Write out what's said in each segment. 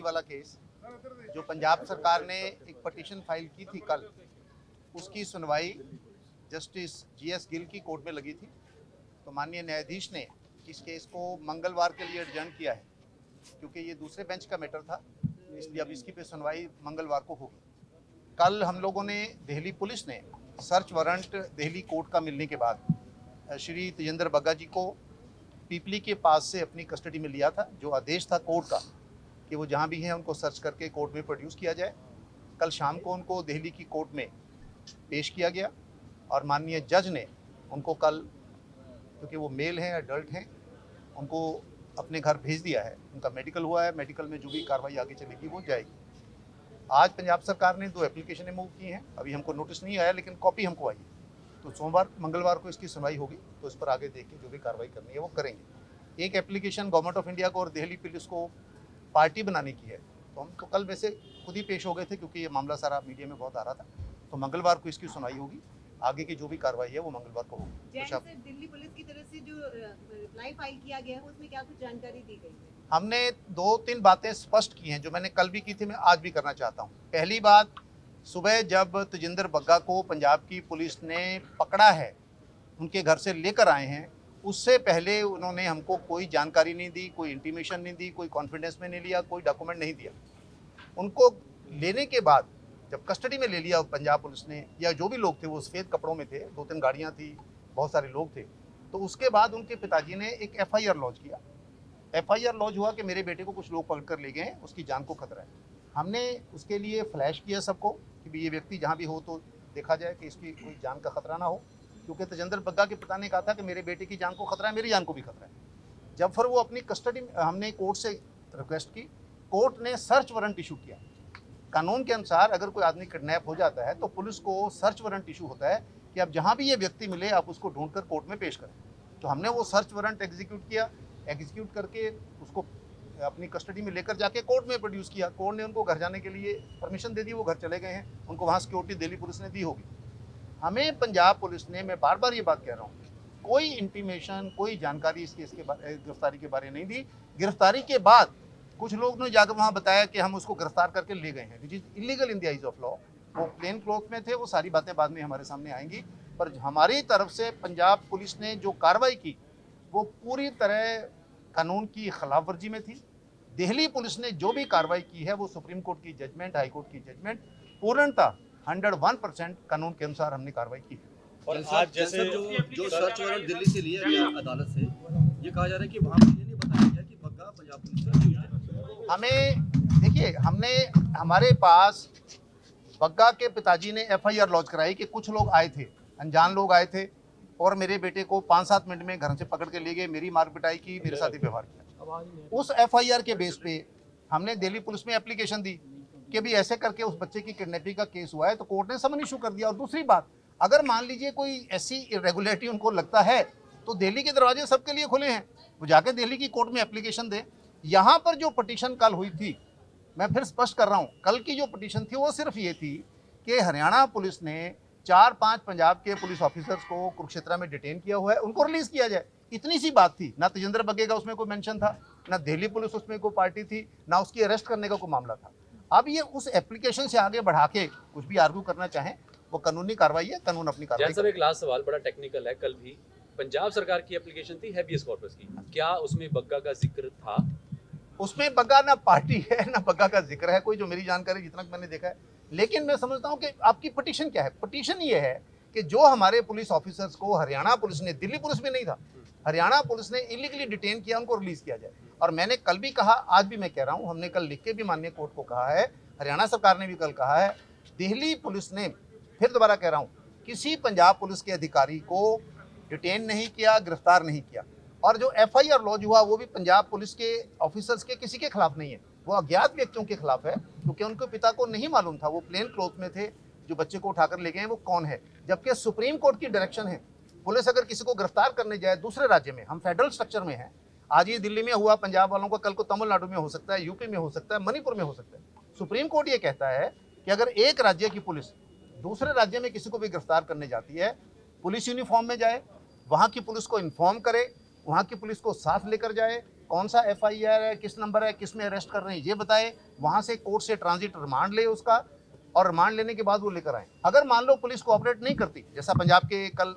फर्जी वाला केस जो पंजाब सरकार ने एक पटिशन फाइल की थी कल, उसकी सुनवाई जस्टिस जीएस गिल की कोर्ट में लगी थी। तो माननीय न्यायाधीश ने इस केस को मंगलवार के लिए एडजर्न किया है, क्योंकि ये दूसरे बेंच का मैटर था, इसलिए अब इसकी पे सुनवाई मंगलवार को होगी। कल हम लोगों ने, दिल्ली पुलिस ने सर्च वारंट दिल्ली कोर्ट का मिलने के बाद श्री तेजिंदर बग्गा जी को पीपली के पास से अपनी कस्टडी में लिया था। जो आदेश था कोर्ट का कि वो जहाँ भी हैं उनको सर्च करके कोर्ट में प्रोड्यूस किया जाए। कल शाम को उनको दिल्ली की कोर्ट में पेश किया गया और माननीय जज ने उनको कल, क्योंकि वो मेल हैं, एडल्ट हैं, उनको अपने घर भेज दिया है। उनका मेडिकल हुआ है, मेडिकल में जो भी कार्रवाई आगे चलेगी वो जाएगी। आज पंजाब सरकार ने 2 एप्लीकेशनें मूव की हैं, अभी हमको नोटिस नहीं आया लेकिन कॉपी हमको आई है। तो सोमवार मंगलवार को इसकी सुनवाई होगी, तो इस पर आगे देख के जो भी कार्रवाई करनी है वो करेंगे। एक एप्लीकेशन गवर्नमेंट ऑफ इंडिया को और दिल्ली पुलिस को पार्टी बनाने की है, तो हम तो कल वैसे खुद ही पेश हो गए थे क्योंकि ये मामला सारा मीडिया में बहुत आ रहा था। तो मंगलवार को इसकी सुनवाई होगी, आगे की जो भी कार्रवाई है वो मंगलवार को होगी। जैन सर, दिल्ली पुलिस की तरफ से जो रिप्लाई फाइल किया गया है उसमें क्या कुछ जानकारी दी गई है? हमने 2-3 बातें स्पष्ट की हैं जो मैंने कल भी की थी, मैं आज भी करना चाहता हूँ। पहली बात, सुबह जब तेजिंदर बग्गा को पंजाब की पुलिस ने पकड़ा है, उनके घर से लेकर आए हैं, उससे पहले उन्होंने हमको कोई जानकारी नहीं दी, कोई इंटीमेशन नहीं दी, कोई कॉन्फिडेंस में नहीं लिया, कोई डॉक्यूमेंट नहीं दिया। उनको लेने के बाद जब कस्टडी में ले लिया पंजाब पुलिस ने, या जो भी लोग थे वो सफ़ेद कपड़ों में थे, 2-3 गाड़ियाँ थी, बहुत सारे लोग थे, तो उसके बाद उनके पिताजी ने एक FIR लॉन्च किया। FIR लॉन्च हुआ कि मेरे बेटे को कुछ लोग पकड़ कर ले गए हैं, उसकी जान को खतरा है। हमने उसके लिए फ्लैश किया सबको कि ये व्यक्ति जहाँ भी हो तो देखा जाए कि इसकी कोई जान का खतरा ना हो, क्योंकि तेजिंदर बग्गा के पिता ने कहा था कि मेरे बेटे की जान को खतरा है, मेरी जान को भी खतरा है। जब फिर वो अपनी कस्टडी में, हमने कोर्ट से रिक्वेस्ट की, कोर्ट ने सर्च वारंट इशू किया। कानून के अनुसार अगर कोई आदमी किडनैप हो जाता है तो पुलिस को सर्च वारंट इशू होता है कि अब जहाँ भी ये व्यक्ति मिले आप उसको ढूंढकर कोर्ट में पेश करें। तो हमने वो सर्च वारंट एग्जीक्यूट किया, एग्जीक्यूट करके उसको अपनी कस्टडी में लेकर जाके कोर्ट में प्रोड्यूस किया। कोर्ट ने उनको घर जाने के लिए परमिशन दे दी, वो घर चले गए हैं, उनको वहाँ सिक्योरिटी दिल्ली पुलिस ने दी होगी। हमें पंजाब पुलिस ने, मैं बार बार ये बात कह रहा हूँ, कोई इंटीमेशन, कोई जानकारी इस केस के गिरफ्तारी के बारे नहीं दी। गिरफ्तारी के बाद कुछ लोग ने जाकर वहाँ बताया कि हम उसको गिरफ्तार करके ले गए हैं, which is illegal in the eyes of law. वो प्लेन क्लॉथ में थे, वो सारी बातें बाद में हमारे सामने आएंगी। पर हमारी तरफ से पंजाब पुलिस ने जो कार्रवाई की वो पूरी तरह कानून की खिलाफ वर्जी में थी। दिल्ली पुलिस ने जो भी कार्रवाई की है वो सुप्रीम कोर्ट की जजमेंट, हाई कोर्ट की जजमेंट, पूर्णतः 101% कानून के अनुसार हमने कार्रवाई की है। और आज जैसे जो सर्च वारंट दिल्ली से लिया गया अदालत से, ये कहा जा रहा है कि वहाँ पर ये नहीं बताया गया कि बग्गा पंजाब पुलिस का न्यूज़ है। हमें देखिए, हमारे पास बग्गा के पिताजी ने FIR लॉन्च कराई कि कुछ लोग आए थे, अनजान लोग आए थे और मेरे बेटे को 5-7 मिनट में घर से पकड़ के ले गए, मेरी मार पिटाई की, मेरे साथ ही व्यवहार किया। उस FIR के बेस पे हमने दिल्ली पुलिस में एप्लीकेशन दी कि भी ऐसे करके उस बच्चे की किडनैपिंग का केस हुआ है, तो कोर्ट ने समन इशू कर दिया। और दूसरी बात, अगर मान लीजिए कोई ऐसी इरेगुलरिटी उनको लगता है तो दिल्ली के दरवाजे सबके लिए खुले हैं, वो जाके दिल्ली की कोर्ट में एप्लीकेशन दें। यहाँ पर जो पटिशन कल हुई थी, मैं फिर स्पष्ट कर रहा हूँ, कल की जो पटिशन थी वो सिर्फ ये थी कि हरियाणा पुलिस ने 4-5 पंजाब के पुलिस ऑफिसर्स को कुरुक्षेत्र में डिटेन किया हुआ है, उनको रिलीज किया जाए। इतनी सी बात थी। ना तेजिंदर बग्गे का उसमें कोई मेंशन था, ना दिल्ली पुलिस उसमें कोई पार्टी थी, ना उसकी अरेस्ट करने का कोई मामला था। अब ये उस एप्लीकेशन से आगे बढ़ा के कुछ भी आर्ग्यू करना चाहें, वो कानूनी कार्रवाई है, कानून अपनी कार्रवाई। जैन साहब, एक लास्ट सवाल बड़ा टेक्निकल है। कल भी पंजाब सरकार की एप्लीकेशन थी हैबियस कॉर्पस की, क्या उसमें बग्गा का जिक्र था? उसमें बग्गा ना पार्टी है ना बग्गा का जिक्र है कोई, जो मेरी जानकारी जितना मैंने देखा है। लेकिन मैं समझता हूँ कि आपकी पटिशन क्या है। पटिशन ये है कि जो हमारे पुलिस ऑफिसर्स को हरियाणा पुलिस ने, दिल्ली पुलिस में नहीं था, हरियाणा पुलिस ने इलीगली डिटेन किया, उनको रिलीज किया जाए। और मैंने कल भी कहा, आज भी मैं कह रहा हूँ, हमने कल लिख के भी माननीय कोर्ट को कहा है, हरियाणा सरकार ने भी कल कहा है, दिल्ली पुलिस ने, फिर दोबारा कह रहा हूँ, किसी पंजाब पुलिस के अधिकारी को डिटेन नहीं किया, गिरफ्तार नहीं किया। और जो FIR लॉन्च हुआ वो भी पंजाब पुलिस के ऑफिसर्स के किसी के खिलाफ नहीं है, वो अज्ञात व्यक्तियों के खिलाफ है, क्योंकि उनके पिता को नहीं मालूम था, वो प्लेन क्लॉथ में थे, जो बच्चे को उठाकर ले गए हैं वो कौन है। जबकि सुप्रीम कोर्ट की डायरेक्शन है, पुलिस अगर किसी को गिरफ्तार करने जाए दूसरे राज्य में, हम फेडरल स्ट्रक्चर में हैं, आज ये दिल्ली में हुआ पंजाब वालों का, कल को तमिलनाडु में हो सकता है, यूपी में हो सकता है, मणिपुर में हो सकता है। सुप्रीम कोर्ट ये कहता है कि अगर एक राज्य की पुलिस दूसरे राज्य में किसी को भी गिरफ्तार करने जाती है, पुलिस यूनिफॉर्म में जाए, वहाँ की पुलिस को इन्फॉर्म करे, वहाँ की पुलिस को साथ लेकर जाए कौन सा FIR है, किस नंबर है, किस में अरेस्ट कर रहे हैं ये बताए, वहाँ से कोर्ट से ट्रांजिट रिमांड ले उसका, और रिमांड लेने के बाद वो लेकर आए। अगर मान लो पुलिस कोऑपरेट नहीं करती, जैसा पंजाब के कल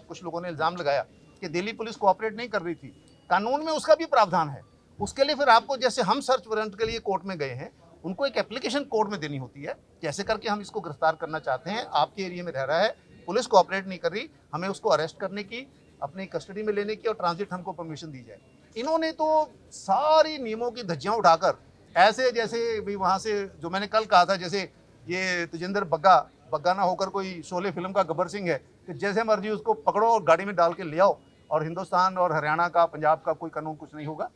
कुछ लोगों ने इल्ज़ाम लगाया कि दिल्ली पुलिस कोऑपरेट नहीं कर रही थी, कानून में उसका भी प्रावधान है। उसके लिए फिर आपको, जैसे हम सर्च वारंट के लिए कोर्ट में गए हैं, उनको एक एप्लीकेशन कोर्ट में देनी होती है, कैसे करके हम इसको गिरफ्तार करना चाहते हैं, आपके एरिया में रह रहा है, पुलिस कोऑपरेट नहीं कर रही, हमें उसको अरेस्ट करने की, अपनी कस्टडी में लेने की और ट्रांजिट हमको परमिशन दी जाए। इन्होंने तो सारी नियमों की धज्जियां उठाकर ऐसे, जैसे भी वहाँ से जो मैंने कल कहा था, जैसे ये तजिंदर बग्गा ना होकर कोई शोले फिल्म का गब्बर सिंह है कि जैसे मर्जी उसको पकड़ो और गाड़ी में डाल के ले आओ, और हिंदुस्तान और हरियाणा का, पंजाब का कोई कानून कुछ नहीं होगा।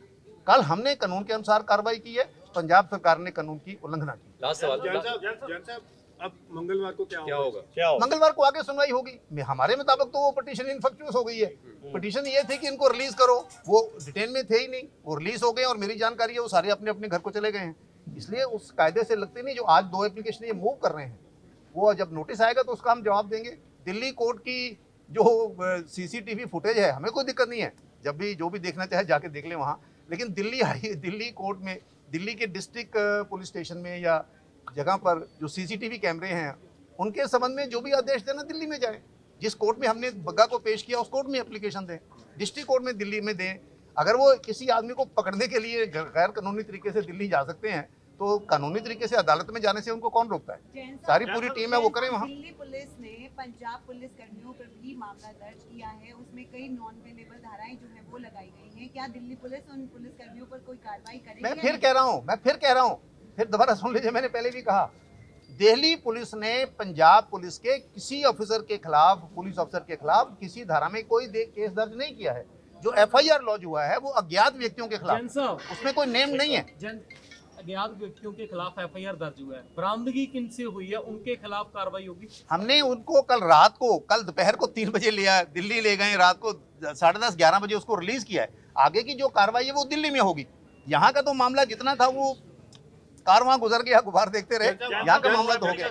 कल हमने कानून के अनुसार कार्रवाई की है, पंजाब सरकार ने कानून की उल्लंघना की। लास्ट सवाल, जैन साहब, अब मंगलवार को क्या होगा? मंगलवार को आगे सुनवाई होगी। हमारे मुताबिक तो वो पिटीशन इनफेक्चुअस हो गई है। पिटीशन ये थी कि इनको रिलीज करो, वो डिटेन में थे ही नहीं, वो रिलीज हो गए, और मेरी जानकारी है वो सारे अपने अपने घर को चले गए हैं। इसलिए उस कायदे से लगते नहीं। जो आज 2 एप्लीकेशन ये मूव कर रहे हैं, वो जब नोटिस आएगा तो उसका हम जवाब देंगे। दिल्ली कोर्ट की जो CCTV फुटेज है, हमें कोई दिक्कत नहीं है, जब भी जो भी देखना चाहे जाके देख लें वहाँ। लेकिन दिल्ली कोर्ट में, दिल्ली के डिस्ट्रिक्ट पुलिस स्टेशन में या जगह पर जो CCTV कैमरे हैं, उनके संबंध में जो भी आदेश देना दिल्ली में जाए। जिस कोर्ट में हमने बग्गा को पेश किया उस कोर्ट में एप्लीकेशन दें, डिस्ट्रिक्ट कोर्ट में दिल्ली में दें। अगर वो किसी आदमी को पकड़ने के लिए गैर कानूनी तरीके से दिल्ली जा सकते हैं, तो कानूनी तरीके से अदालत में जाने से उनको कौन रोकता है? सारी पूरी टीम है, वो करें वहाँ। दिल्ली पुलिस ने पंजाब पुलिस कर्मियों पर भी मामला दर्ज किया है, उसमें कई नॉन वेलेबल धाराएं जो है वो लगाई गई हैं। क्या दिल्ली पुलिस उन पुलिस कर्मियों पर कोई कार्रवाई करेगी? मैं फिर कह रहा हूँ, फिर दोबारा सुन लीजिए, मैंने पहले भी कहा, दिल्ली पुलिस ने पंजाब पुलिस के किसी ऑफिसर के खिलाफ, पुलिस ऑफिसर के खिलाफ किसी धारा में कोई केस दर्ज नहीं किया है। जो FIR लॉन्च हुआ है वो अज्ञात व्यक्तियों के खिलाफ, उसमें कोई नेम नहीं है। अज्ञात व्यक्तियों के खिलाफ FIR दर्ज हुआ है, बरामदगी किनसे हुई है, उनके खिलाफ कार्रवाई होगी। हमने उनको कल दोपहर को 3 बजे लिया, दिल्ली ले गए, रात को 10:30-11 बजे उसको रिलीज किया है। आगे की जो कार्रवाई है वो दिल्ली में होगी। यहाँ का तो मामला जितना था वो कार वहाँ गुजर गया, गुबार देखते रहे। यहाँ का मामला तो हो गया।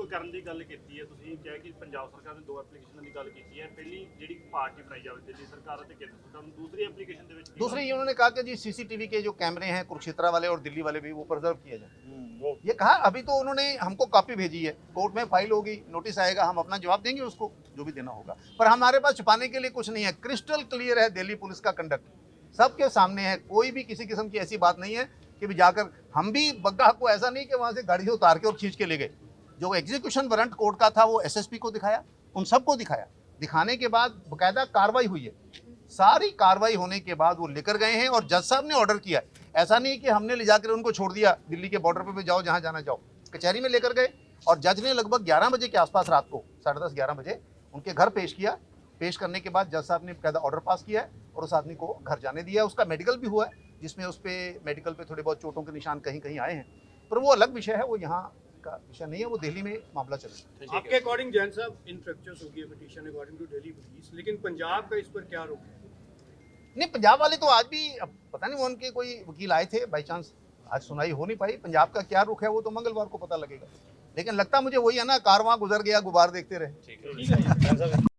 ਕਰਨ ਦੀ ਗੱਲ ਕੀਤੀ ਹੈ, ਤੁਸੀਂ ਕਿਹਾ ਕਿ ਪੰਜਾਬ ਸਰਕਾਰ ਨੇ 2 ਐਪਲੀਕੇਸ਼ਨਾਂ ਦੀ ਗੱਲ ਕੀਤੀ ਹੈ। ਪਹਿਲੀ ਜਿਹੜੀ ਪਾਰਟੀ ਬਣਾਈ ਜਾਵੇ ਦਿੱਲੀ ਸਰਕਾਰ ਅਤੇ ਕੇਂਦਰ ਸਰਕਾਰ ਨੂੰ, दूसरी एप्लीकेशन ਦੇ ਵਿੱਚ दूसरी उन्होंने कहा कि जी CCTV के जो कैमरे हैं कुरुक्षेत्र वाले और दिल्ली वाले भी, वो प्रिजर्व किए जाए। ये कहा। अभी तो उन्होंने हमको कॉपी भेजी है, कोर्ट में फाइल होगी, नोटिस आएगा, हम अपना जवाब देंगे उसको, जो भी देना होगा। पर हमारे पास छुपाने के लिए कुछ नहीं है, क्रिस्टल क्लियर है दिल्ली पुलिस का कंडक्ट सबके सामने है। कोई भी किसी किस्म की ऐसी बात नहीं है कि भी जाकर, हम भी बग्गा को ऐसा नहीं कि वहाँ से गाड़ी से उतार के और खींच के ले गए। जो एग्जीक्यूशन वारंट कोर्ट का था वो SSP को दिखाया, उन सबको दिखाया। दिखाने के बाद बाकायदा कार्रवाई हुई है। सारी कार्रवाई होने के बाद वो लेकर गए हैं और जज साहब ने ऑर्डर किया। ऐसा नहीं कि हमने ले जाकर उनको छोड़ दिया, दिल्ली के बॉर्डर पे भी जाओ, जहाँ जाना जाओ। कचहरी में लेकर गए और जज ने लगभग 11 बजे के आसपास, रात को 10:30-11 बजे उनके घर पेश किया। पेश करने के बाद जज साहब ने बाकायदा ऑर्डर पास किया है और उस आदमी को घर जाने दिया। उसका मेडिकल भी हुआ है, जिसमें उस पर मेडिकल पे थोड़े बहुत चोटों के निशान कहीं कहीं आए हैं, पर वो अलग विषय है, वो यहाँ का विषय नहीं है, वो दिल्ली में मामला चलेगा। आपके अकॉर्डिंग जैन साहब इनफेक्चुअस होगी petition according to Delhi police, लेकिन पंजाब का इस पर क्या रुख है? नहीं, पंजाब वाले तो आज भी, अब पता नहीं वो उनके कोई वकील आए थे, बाई चांस आज सुनाई हो नहीं पाई। पंजाब का क्या रुख है वो तो मंगलवार को पता लगेगा। लेकिन लगता मुझे वही है ना, कार वहाँ गुजर गया, गुबार देखते रहे। ठीक है।